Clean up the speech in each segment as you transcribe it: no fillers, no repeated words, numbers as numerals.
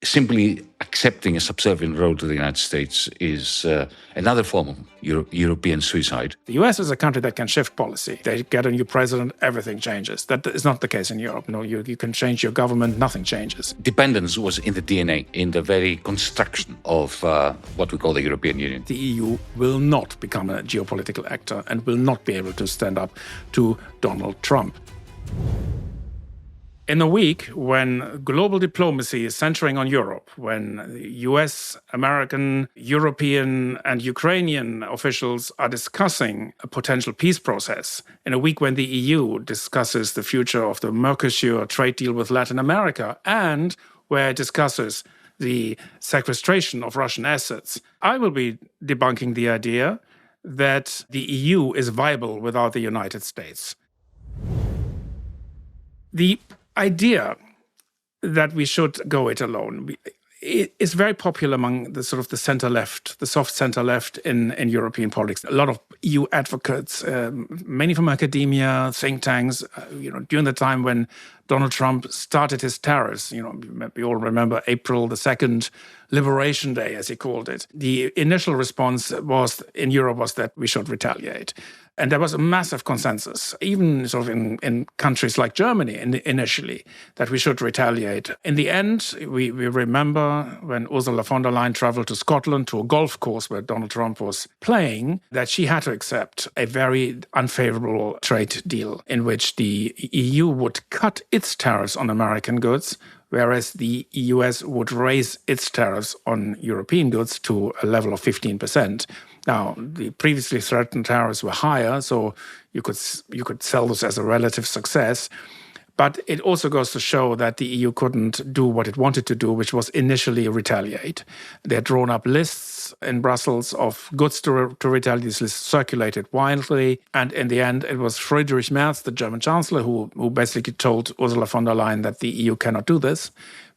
simply accepting a subservient role to the United States is another form of European suicide. The US is a country that can shift policy. They get a new president, everything changes. That is not the case in Europe. No, you can change your government, nothing changes. Dependence was in the DNA, in the very construction of what we call the European Union. The EU will not become a geopolitical actor and will not be able to stand up to Donald Trump. In a week when global diplomacy is centering on Europe, when US, American, European, and Ukrainian officials are discussing a potential peace process, in a week when the EU discusses the future of the Mercosur trade deal with Latin America, and where it discusses the sequestration of Russian assets, I will be debunking the idea that the EU is viable without the United States. The idea that we should go it alone is very popular among the sort of the center-left, the soft center-left in European politics. A lot of EU advocates, many from academia, think tanks, during the time when Donald Trump started his tariffs, we all remember April the 2nd, Liberation Day, as he called it. The initial response in Europe was that we should retaliate. And there was a massive consensus, even sort of in countries like Germany initially, that we should retaliate. In the end, we remember when Ursula von der Leyen traveled to Scotland to a golf course where Donald Trump was playing, that she had to accept a very unfavorable trade deal in which the EU would cut its tariffs on American goods, whereas the US would raise its tariffs on European goods to a level of 15%. Now, the previously threatened tariffs were higher, so you could sell this as a relative success. But it also goes to show that the EU couldn't do what it wanted to do, which was initially retaliate. They had drawn up lists in Brussels of goods to retaliate. These lists circulated widely. And in the end, it was Friedrich Merz, the German chancellor, who basically told Ursula von der Leyen that the EU cannot do this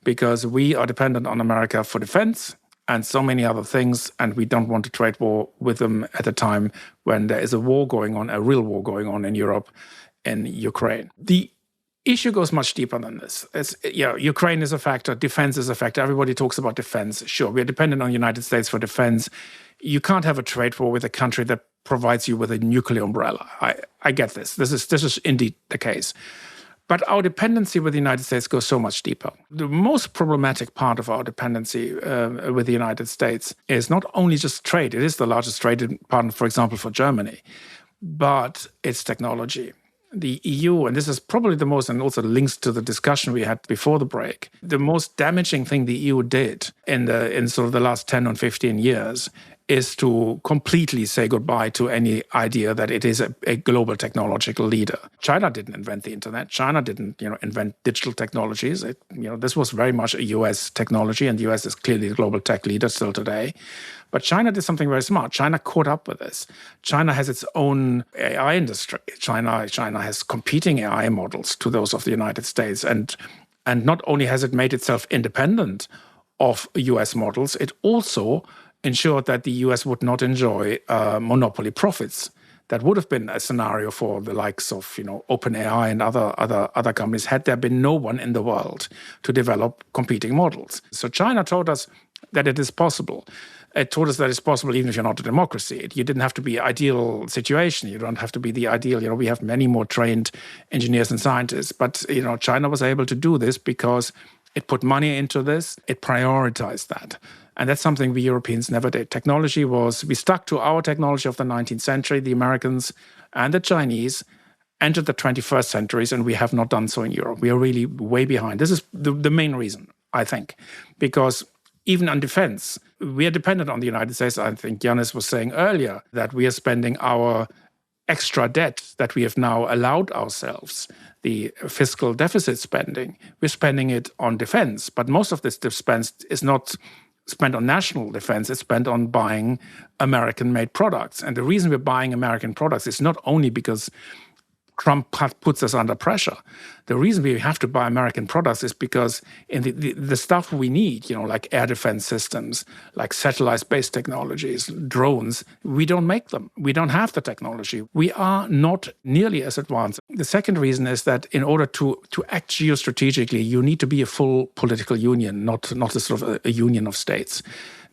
because we are dependent on America for defense and so many other things, and we don't want to trade war with them at a time when there is a war going on, a real war going on in Europe, in Ukraine. The issue goes much deeper than this. Ukraine is a factor, defense is a factor. Everybody talks about defense. Sure, we are dependent on the United States for defense. You can't have a trade war with a country that provides you with a nuclear umbrella. I get this. This is indeed the case. But our dependency with the United States goes so much deeper. The most problematic part of our dependency with the United States is not only just trade. It is the largest trading partner, for example, for Germany, but it's technology. The EU, and this is probably the most, and also links to the discussion we had before the break, the most damaging thing the EU did in sort of the last 10 or 15 years is to completely say goodbye to any idea that it is a global technological leader. China didn't invent the internet. China didn't, invent digital technologies. This was very much a US technology, and the US is clearly the global tech leader still today. But China did something very smart. China caught up with this. China has its own AI industry. China has competing AI models to those of the United States. And not only has it made itself independent of US models, it also ensured that the US would not enjoy monopoly profits. That would have been a scenario for the likes of OpenAI and other companies had there been no one in the world to develop competing models. So China told us that it is possible. It told us that it's possible even if you're not a democracy. You didn't have to be ideal situation. You don't have to be the ideal. We have many more trained engineers and scientists. But China was able to do this because it put money into this. It prioritized that. And that's something we Europeans never did. We stuck to our technology of the 19th century. The Americans and the Chinese entered the 21st centuries, and we have not done so in Europe. We are really way behind. This is the main reason, I think, because even on defense, we are dependent on the United States. I think Yanis was saying earlier that we are spending our extra debt that we have now allowed ourselves, the fiscal deficit spending, we're spending it on defense. But most of this expense is not spent on national defense, it's spent on buying American-made products. And the reason we're buying American products is not only because Trump puts us under pressure. The reason we have to buy American products is because in the stuff we need, like air defense systems, like satellite-based technologies, drones, we don't make them. We don't have the technology. We are not nearly as advanced. The second reason is that in order to act geostrategically, you need to be a full political union, not a sort of a union of states.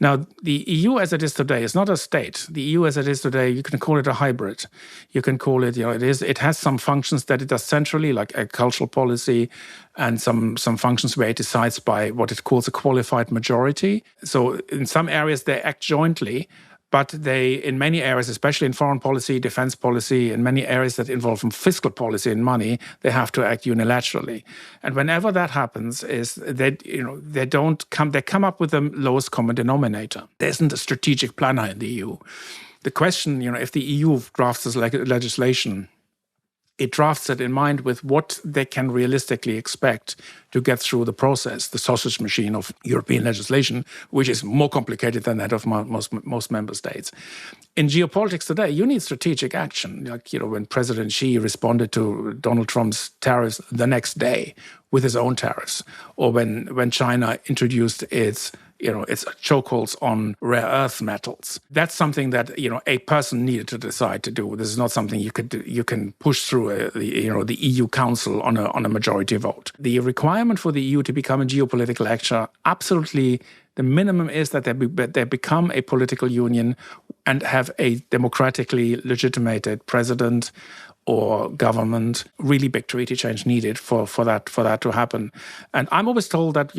Now, the EU as it is today is not a state. The EU as it is today, you can call it a hybrid. You can call it, it has some functions that it does centrally, like agricultural policy, and some functions where it decides by what it calls a qualified majority. So in some areas, they act jointly, but they, in many areas, especially in foreign policy, defense policy, in many areas that involve fiscal policy and money, they have to act unilaterally. And whenever that happens, is that they come up with the lowest common denominator. There isn't a strategic planner in the EU. The question, if the EU drafts this legislation, it drafts it in mind with what they can realistically expect to get through the process, the sausage machine of European legislation, which is more complicated than that of most member states. In geopolitics today, you need strategic action. Like, when President Xi responded to Donald Trump's tariffs the next day with his own tariffs, or when China introduced its chokeholds on rare earth metals. That's something that a person needed to decide to do. This is not something you can push through the EU Council on a majority vote. The requirement for the EU to become a geopolitical actor, absolutely, the minimum is that they become a political union and have a democratically legitimated president or government. Really big treaty change needed for that to happen. And I'm always told that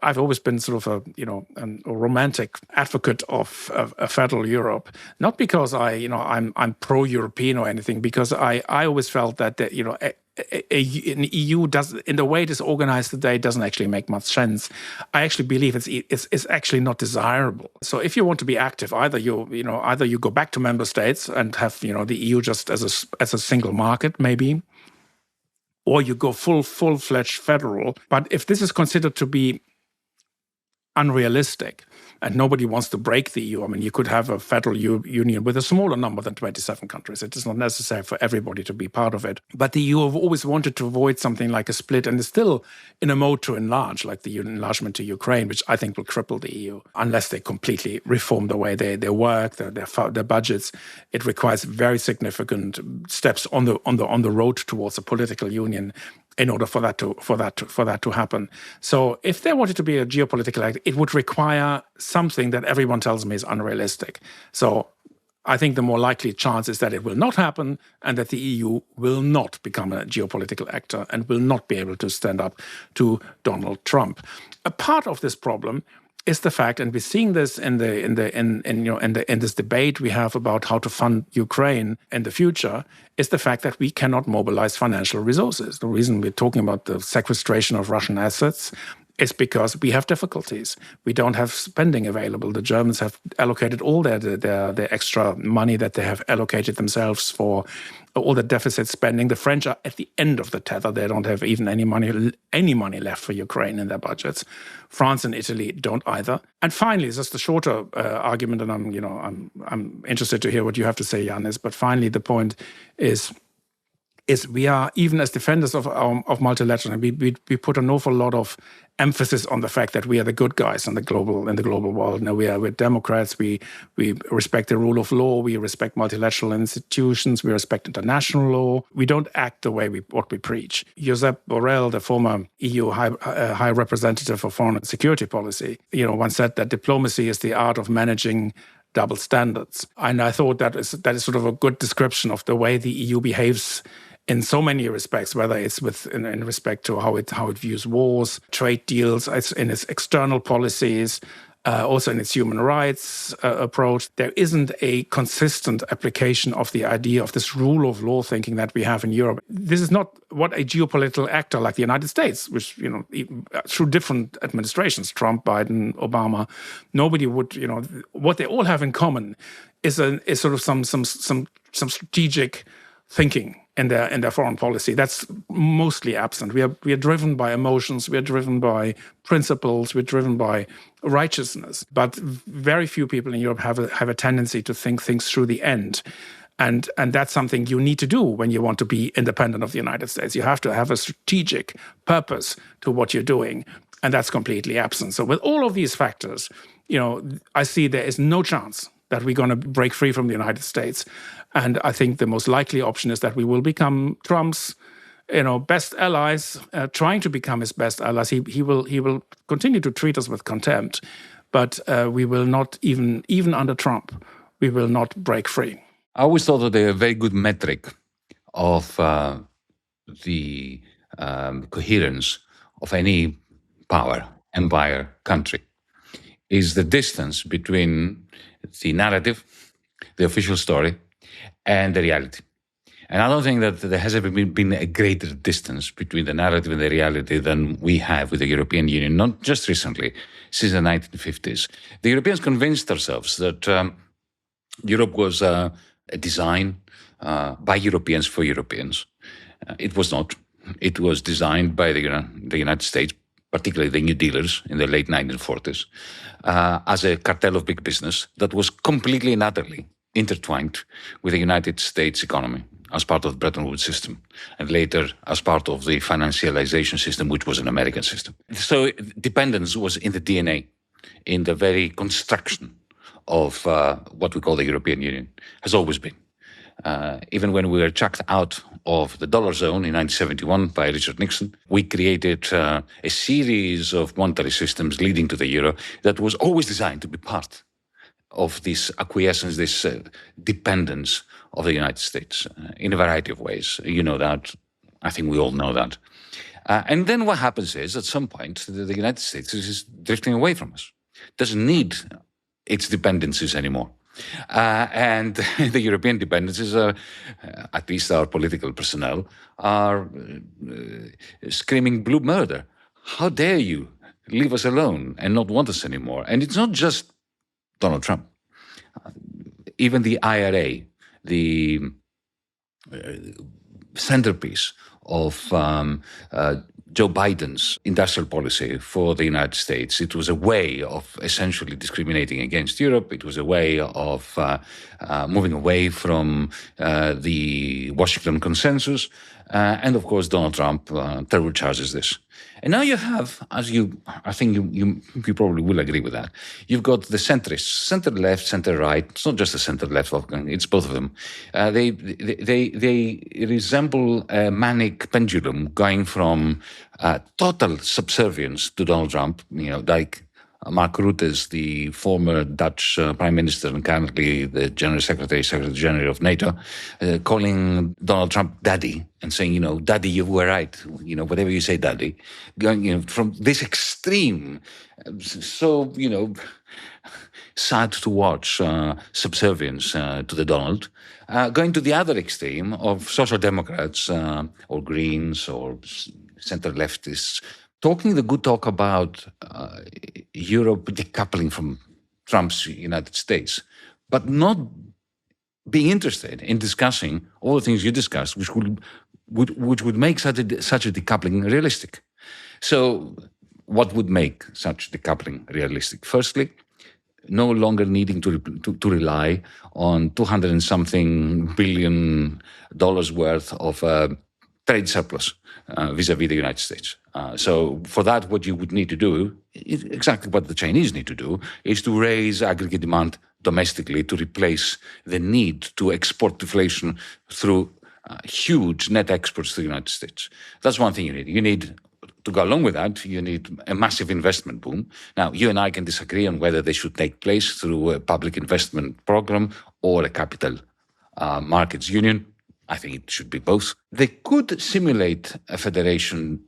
I've always been sort of a romantic advocate of a federal Europe, not because I'm pro-European or anything, because I always felt that an EU in the way it is organized today doesn't actually make much sense. I actually believe it's actually not desirable. So if you want to be active, either you go back to member states and have the EU just as a single market maybe, or you go full-fledged federal. But if this is considered to be unrealistic, and nobody wants to break the EU. I mean, you could have a federal union with a smaller number than 27 countries. It is not necessary for everybody to be part of it. But the EU have always wanted to avoid something like a split and is still in a mode to enlarge, like the enlargement to Ukraine, which I think will cripple the EU unless they completely reform the way they work, their budgets. It requires very significant steps on the road towards a political union in order for that to happen. So if they wanted to be a geopolitical act, it would require something that everyone tells me is unrealistic. So I think the more likely chance is that it will not happen and that the EU will not become a geopolitical actor and will not be able to stand up to Donald Trump. A part of this problem is the fact, and we're seeing this in this debate we have about how to fund Ukraine in the future, is the fact that we cannot mobilize financial resources. The reason we're talking about the sequestration of Russian assets is because we have difficulties. We don't have spending available. The Germans have allocated all their extra money that they have allocated themselves for all the deficit spending. The French are at the end of the tether. They don't have even any money left for Ukraine in their budgets. France and Italy don't either. And finally, just a shorter argument, and I'm interested to hear what you have to say, Yanis. But finally, the point is we are, even as defenders of multilateralism, we put an awful lot of emphasis on the fact that we are the good guys in the global world. Now we're Democrats. We respect the rule of law. We respect multilateral institutions. We respect international law. We don't act the way what we preach. Josep Borrell, the former EU High Representative for Foreign and Security Policy, once said that diplomacy is the art of managing double standards. And I thought that is sort of a good description of the way the EU behaves in so many respects, whether it's in respect to how it views wars, trade deals, in its external policies, also in its human rights approach. There isn't a consistent application of the idea of this rule of law thinking that we have in Europe. This is not what a geopolitical actor like the United States, which, through different administrations, Trump, Biden, Obama, nobody would, what they all have in common is sort of some strategic thinking in their foreign policy. That's mostly absent. We are driven by emotions. We are driven by principles. We're driven by righteousness. But very few people in Europe have a tendency to think things through the end. And that's something you need to do when you want to be independent of the United States. You have to have a strategic purpose to what you're doing, and that's completely absent. So with all of these factors, I see there is no chance that we're going to break free from the United States. And I think the most likely option is that we will become Trump's best allies, trying to become his best allies. He will continue to treat us with contempt, but we will not, even under Trump, we will not break free. I always thought that a very good metric of the coherence of any power, empire, country is the distance between the narrative, the official story, and the reality. And I don't think that there has ever been a greater distance between the narrative and the reality than we have with the European Union, not just recently, since the 1950s. The Europeans convinced ourselves that Europe was a design by Europeans for Europeans. It was not. It was designed by the United States, particularly the New Dealers in the late 1940s, as a cartel of big business that was completely and utterly intertwined with the United States economy as part of the Bretton Woods system, and later as part of the financialization system, which was an American system. So dependence was in the DNA, in the very construction of what we call the European Union, has always been. Even when we were chucked out of the dollar zone in 1971 by Richard Nixon, we created a series of monetary systems leading to the euro that was always designed to be part of this acquiescence, this dependence of the United States in a variety of ways. You know that. I think we all know that. And then what happens is, at some point, the United States is drifting away from us. Doesn't need its dependencies anymore. And the European dependencies are, at least our political personnel, are screaming blue murder. How dare you leave us alone and not want us anymore? And it's not just Donald Trump. Even the IRA, the centerpiece of Joe Biden's industrial policy for the United States. It was a way of essentially discriminating against Europe. It was a way of moving away from the Washington consensus. And of course, Donald Trump turbocharges this. And now you have, I think you probably will agree with that. You've got the centrists, center left, center right. It's not just the center left, Wolfgang. It's both of them. They resemble a manic pendulum going from total subservience to Donald Trump. Like Mark Rutte is the former Dutch Prime Minister and currently the Secretary General of NATO, calling Donald Trump daddy and saying, daddy, you were right. Whatever you say, daddy. Going, from this extreme, so, sad to watch subservience to the Donald, going to the other extreme of social democrats or Greens or center-leftists, talking the good talk about Europe decoupling from Trump's United States, but not being interested in discussing all the things you discussed, which would make such a decoupling realistic. So what would make such decoupling realistic? Firstly, no longer needing to rely on $200 and something billion worth of trade surplus vis-a-vis the United States. So for that, what you would need to do, exactly what the Chinese need to do, is to raise aggregate demand domestically to replace the need to export deflation through huge net exports to the United States. That's one thing you need. You need, to go along with that, you need a massive investment boom. Now, you and I can disagree on whether they should take place through a public investment program or a capital markets union. I think it should be both. They could simulate a federation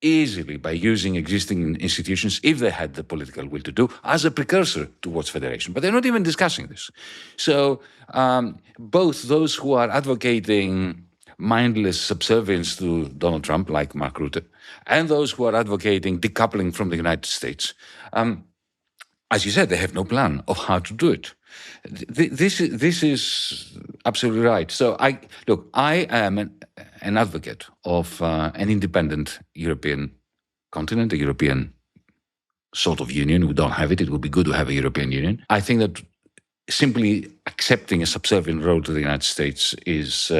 easily by using existing institutions, if they had the political will to do, as a precursor towards federation. But they're not even discussing this. So both those who are advocating mindless subservience to Donald Trump, like Mark Rutte, and those who are advocating decoupling from the United States, as you said, they have no plan of how to do it. This is absolutely right. So I am an advocate of an independent European continent, a European sort of union. We don't have it. It would be good to have a European Union. I think that simply accepting a subservient role to the United States is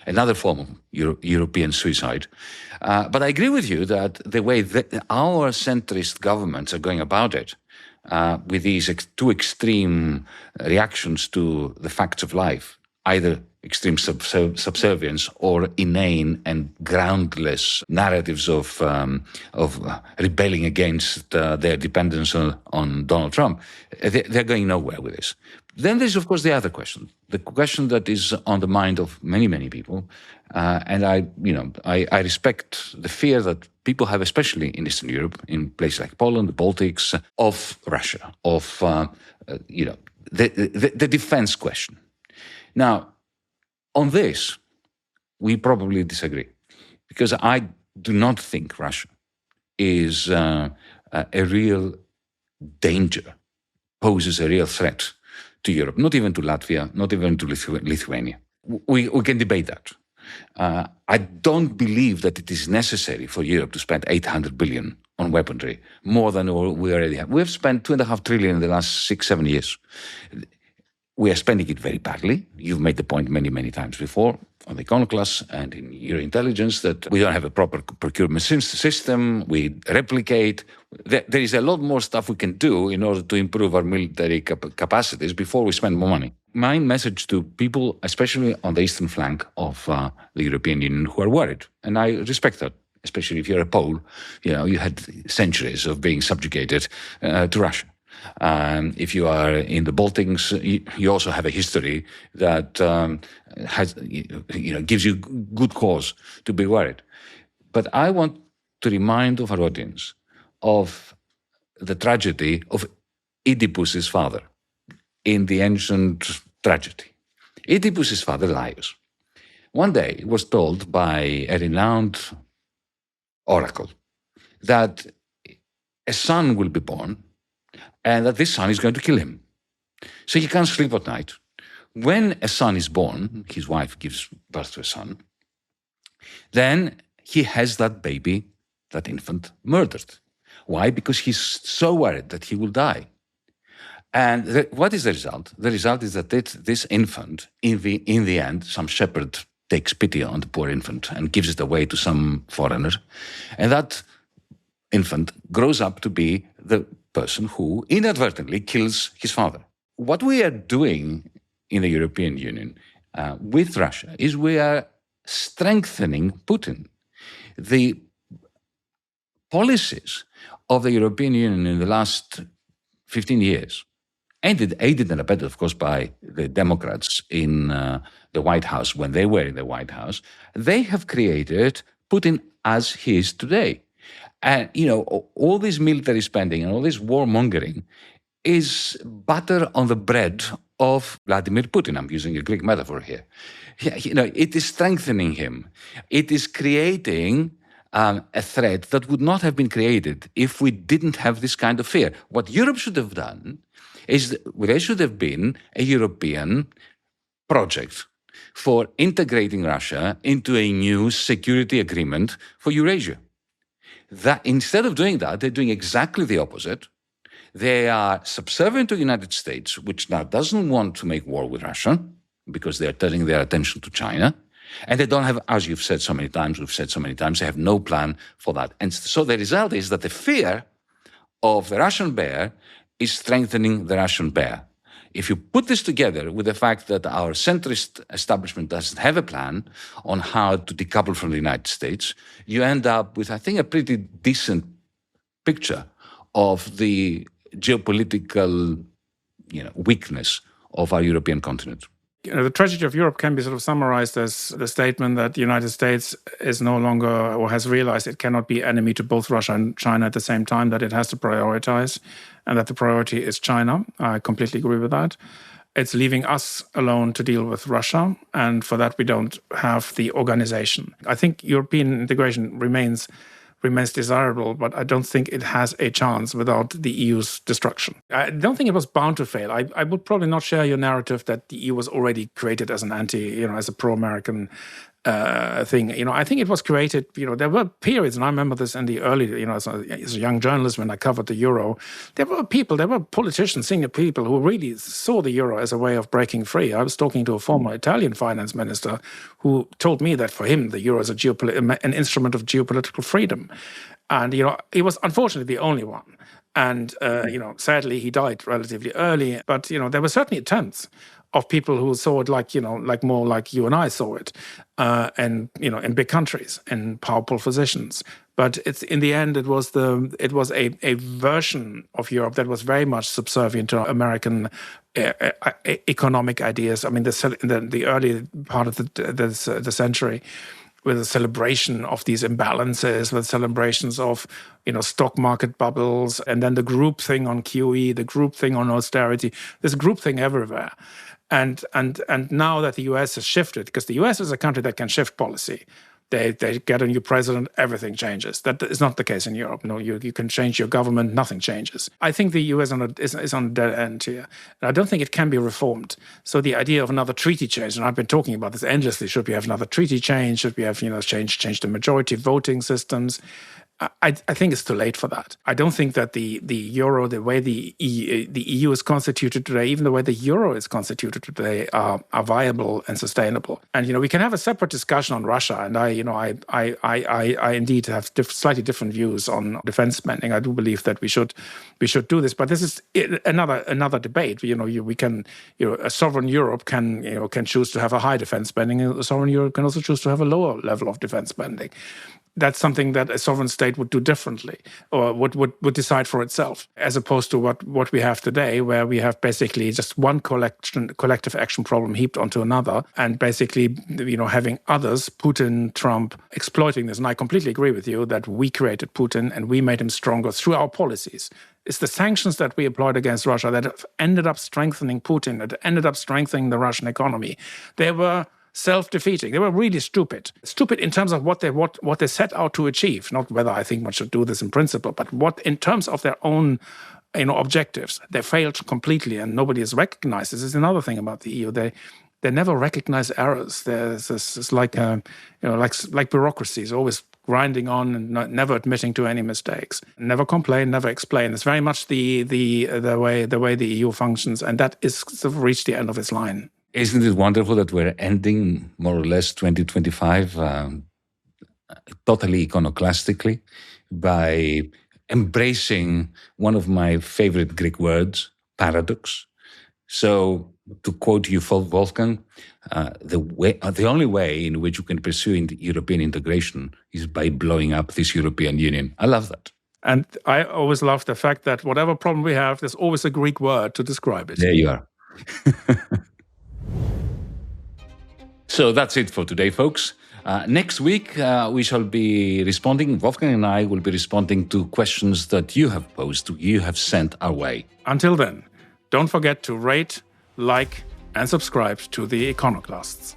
another form of European suicide. But I agree with you that the way that our centrist governments are going about it, with these two extreme reactions to the facts of life, either extreme subservience or inane and groundless narratives of rebelling against their dependence on Donald Trump, they're going nowhere with this. Then there's, of course, the other question, the question that is on the mind of many, many people, and I respect the fear that people have, especially in Eastern Europe, in places like Poland, the Baltics, of Russia, of the defense question. Now, on this, we probably disagree, because I do not think Russia is a real danger, poses a real threat to Europe, not even to Latvia, not even to Lithuania. We can debate that. I don't believe that it is necessary for Europe to spend 800 billion on weaponry, more than we already have. We have spent 2.5 trillion in the last 6-7 years. We are spending it very badly. You've made the point many, many times before on the Econoclasts and in your intelligence that we don't have a proper procurement system. We replicate. There is a lot more stuff we can do in order to improve our military capacities before we spend more money. My message to people, especially on the eastern flank of the European Union, who are worried, and I respect that, especially if you're a Pole, you had centuries of being subjugated to Russia. If you are in the Baltics, you also have a history that gives you good cause to be worried. But I want to remind of our audience of the tragedy of Oedipus's father in the ancient tragedy. Oedipus's father, Laius, one day was told by a renowned oracle that a son will be born, and that this son is going to kill him. So he can't sleep at night. When a son is born, his wife gives birth to a son, then he has that baby, that infant, murdered. Why? Because he's so worried that he will die. And what is the result? The result is that this infant, in the end, some shepherd takes pity on the poor infant and gives it away to some foreigner. And that infant grows up to be the person who inadvertently kills his father. What we are doing in the European Union with Russia is we are strengthening Putin. The policies of the European Union in the last 15 years, aided and abetted, of course, by the Democrats in the White House when they were in the White House, they have created Putin as he is today. And, all this military spending and all this warmongering is butter on the bread of Vladimir Putin. I'm using a Greek metaphor here. It is strengthening him. It is creating a threat that would not have been created if we didn't have this kind of fear. What Europe should have done is there should have been a European project for integrating Russia into a new security agreement for Eurasia. That instead of doing that, they're doing exactly the opposite. They are subservient to the United States, which now doesn't want to make war with Russia because they're turning their attention to China. And they don't have, as we've said so many times, they have no plan for that. And so the result is that the fear of the Russian bear is strengthening the Russian bear. If you put this together with the fact that our centrist establishment doesn't have a plan on how to decouple from the United States, you end up with, I think, a pretty decent picture of the geopolitical, weakness of our European continent. The tragedy of Europe can be sort of summarized as the statement that the United States is no longer, or has realized it cannot be enemy to both Russia and China at the same time, that it has to prioritize, and that the priority is China. I completely agree with that. It's leaving us alone to deal with Russia, and for that we don't have the organization. I think European integration remains desirable, but I don't think it has a chance without the EU's destruction. I don't think it was bound to fail. I would probably not share your narrative that the EU was already created as an as a pro-American thing. I think it was created, there were periods, and I remember this in the early, as a young journalist when I covered the euro, there were politicians, senior people who really saw the euro as a way of breaking free. I was talking to a former Italian finance minister who told me that for him, the euro is an instrument of geopolitical freedom. And, he was unfortunately the only one. And, sadly, he died relatively early. But, there were certainly attempts of people who saw it like more like you and I saw it, and in big countries and powerful positions. But in the end, it was a version of Europe that was very much subservient to American economic ideas. I mean, the early part of the century, with a celebration of these imbalances, with celebrations of stock market bubbles, and then the group thing on QE, the group thing on austerity. There's group thing everywhere. And now that the US has shifted, because the US is a country that can shift policy. They get a new president, everything changes. That is not the case in Europe. No, you can change your government, nothing changes. I think the US is on a dead end here. And I don't think it can be reformed. So the idea of another treaty change, and I've been talking about this endlessly, should we have another treaty change? Should we have change the majority voting systems? I think it's too late for that. I don't think that the euro, the way the EU is constituted today, even the way the euro is constituted today, are viable and sustainable. And we can have a separate discussion on Russia. And I indeed have slightly different views on defense spending. I do believe that we should do this, but this is another debate. We can a sovereign Europe can choose to have a high defense spending, and a sovereign Europe can also choose to have a lower level of defense spending. That's something that a sovereign state would do differently, or would decide for itself, as opposed to what we have today, where we have basically just one collective action problem heaped onto another, and basically having others, Putin, Trump, exploiting this. And I completely agree with you that we created Putin and we made him stronger through our policies. It's the sanctions that we employed against Russia that have ended up strengthening Putin, that ended up strengthening the Russian economy. They were self-defeating. They were really stupid. Stupid in terms of what they set out to achieve. Not whether I think one should do this in principle, but what in terms of their own objectives. They failed completely, and nobody has recognized this. Is another thing about the EU. They never recognize errors. It's like bureaucracy is always grinding on and never admitting to any mistakes. Never complain, never explain. It's very much the way the EU functions, and that is sort of reached the end of its line. Isn't it wonderful that we're ending more or less 2025 totally iconoclastically by embracing one of my favorite Greek words, paradox? So, to quote you, Wolfgang, the only way in which you can pursue European integration is by blowing up this European Union. I love that. And I always love the fact that whatever problem we have, there's always a Greek word to describe it. There you are. So that's it for today, folks. Next week, we shall be responding, Wolfgang and I will be responding to questions that you have posed, you have sent our way. Until then, don't forget to rate, like, and subscribe to the Econoclasts.